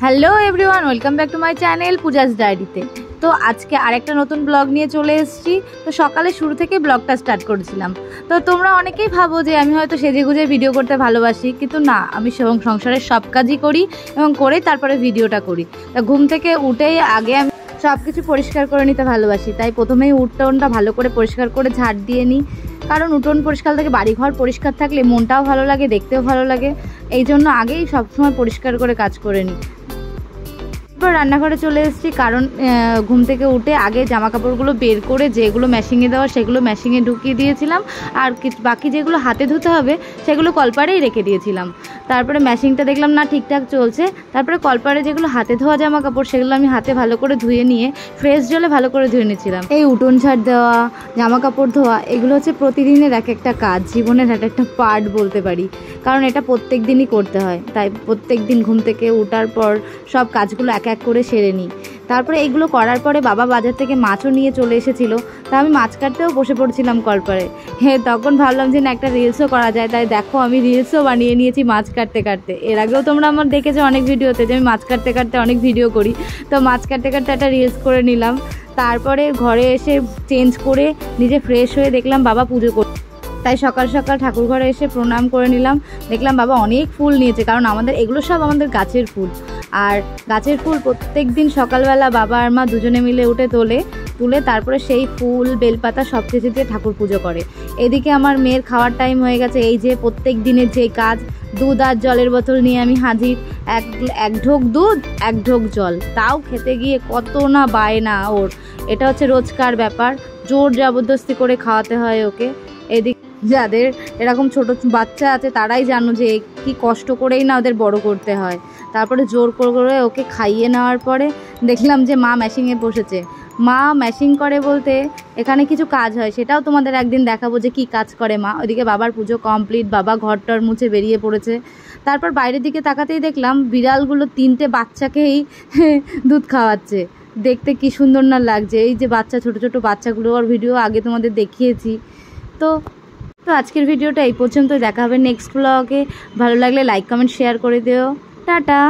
Hello everyone, welcome back to my channel Puja's ডায়েরিতে। তো আজকে আরেকটা নতুন ব্লগ নিয়ে চলে এসেছি। তো সকালে শুরু থেকে ব্লগটা স্টার্ট করেছিলাম। তো তোমরা অনেকেই ভাবো যে আমি হয়তো সেজে গুজে ভিডিও করতে ভালোবাসি, কিন্তু না, আমি সংসারের সব কাজই করি এবং করে তারপরে ভিডিওটা করি। তা ঘুম থেকে উঠেই আগে আমি সব কিছু পরিষ্কার করে নিতে ভালোবাসি, তাই প্রথমেই উঠোনটা ভালো করে পরিষ্কার করে ঝাড় দিয়ে নিই। কারণ উঠোন পরিষ্কার থাকে, বাড়িঘর পরিষ্কার থাকলে মনটাও ভালো লাগে, দেখতেও ভালো লাগে। এই জন্য আগেই সবসময় পরিষ্কার করে কাজ করে নিই। এরপর রান্নাঘরে চলে এসেছি, কারণ ঘুম থেকে উঠে আগে জামা কাপড়গুলো বের করে যেগুলো মেশিনে দেওয়া সেগুলো মেশিনে ঢুকিয়ে দিয়েছিলাম, আর বাকি যেগুলো হাতে ধুতে হবে সেগুলো কলপারেই রেখে দিয়েছিলাম। তারপরে মেশিনটা দেখলাম না ঠিকঠাক চলছে, তারপরে কলপারে যেগুলো হাতে ধোয়া জামা কাপড় সেগুলো আমি হাতে ভালো করে ধুয়ে নিয়ে ফ্রেশ জলে ভালো করে ধুয়ে নিয়েছিলাম। এই উঠোন ঝাড় দেওয়া, জামা কাপড় ধোয়া, এগুলো হচ্ছে প্রতিদিনের এক একটা কাজ, জীবনের এক একটা পার্ট বলতে পারি, কারণ এটা প্রত্যেক দিনই করতে হয়। তাই প্রত্যেক দিন ঘুম থেকে ওঠার পর সব কাজগুলো এক এক করে সেরে নিই। তারপরে এইগুলো করার পরে বাবা বাজার থেকে মাছও নিয়ে চলে এসেছিলো, তা আমি মাছ কাটতেও বসে পড়ছিলাম কলপারে। তখন ভাবলাম যে না, একটা রিলসও করা যায়, তাই দেখো আমি রিলসও বানিয়ে নিয়েছি মাছ কাটতে কাটতে। এর আগেও তোমরা আমার দেখেছো অনেক ভিডিওতে যে আমি মাছ কাটতে কাটতে অনেক ভিডিও করি, তো মাছ কাটতে কাটতে একটা রিলস করে নিলাম। তারপরে ঘরে এসে চেঞ্জ করে নিজে ফ্রেশ হয়ে দেখলাম বাবা পুজো করছে, তাই সকাল সকাল ঠাকুর ঘরে এসে প্রণাম করে নিলাম। দেখলাম বাবা অনেক ফুল নিয়েছে, কারণ আমাদের এগুলো সব আমাদের গাছের ফুল, আর গাছের ফুল প্রত্যেক দিন সকালবেলা বাবা আর মা দুজনে মিলে উঠে তুলে তারপরে সেই ফুল বেলপাতা সব কিছু দিয়ে ঠাকুর পুজো করে। এদিকে আমার মেয়ের খাওয়ার টাইম হয়ে গেছে। এই যে প্রত্যেক দিনের যে কাজ, দুধ আর জলের বোতল নিয়ে আমি হাজির। এক ঢোক দুধ, এক ঢোক জল, তাও খেতে গিয়ে কত না বায়না ওর। এটা হচ্ছে রোজকার ব্যাপার, জোর জবরদস্তি করে খাওয়াতে হয় ওকে। এদিকে যাদের এরকম ছোট বাচ্চা আছে তারাই জানো যে কি কষ্ট করেই না ওদের বড় করতে হয়। তারপরে জোর করে ওকে খাইয়ে নেওয়ার পরে দেখলাম যে মা ম্যাশিংয়ে বসেছে। মা ম্যাশিং করে বলতে এখানে কিছু কাজ হয়, সেটাও তোমাদের একদিন দেখাবো যে কি কাজ করে মা। ওইদিকে বাবার পুজো কমপ্লিট, বাবা ঘরটর মুছে বেরিয়ে পড়েছে। তারপর বাইরের দিকে তাকাতেই দেখলাম বিড়ালগুলো 3টে বাচ্চাকেই দুধ খাওয়াচ্ছে। দেখতে কি সুন্দর না লাগছে। এই যে বাচ্চা, ছোট ছোট বাচ্চাগুলোর ভিডিও আগে তোমাদের দেখিয়েছি। তো আজকের ভিডিওটা এই পর্যন্ত, দেখা হবে নেক্সট ব্লগে। ভালো লাগলে লাইক কমেন্ট শেয়ার করে দিও। টাটা।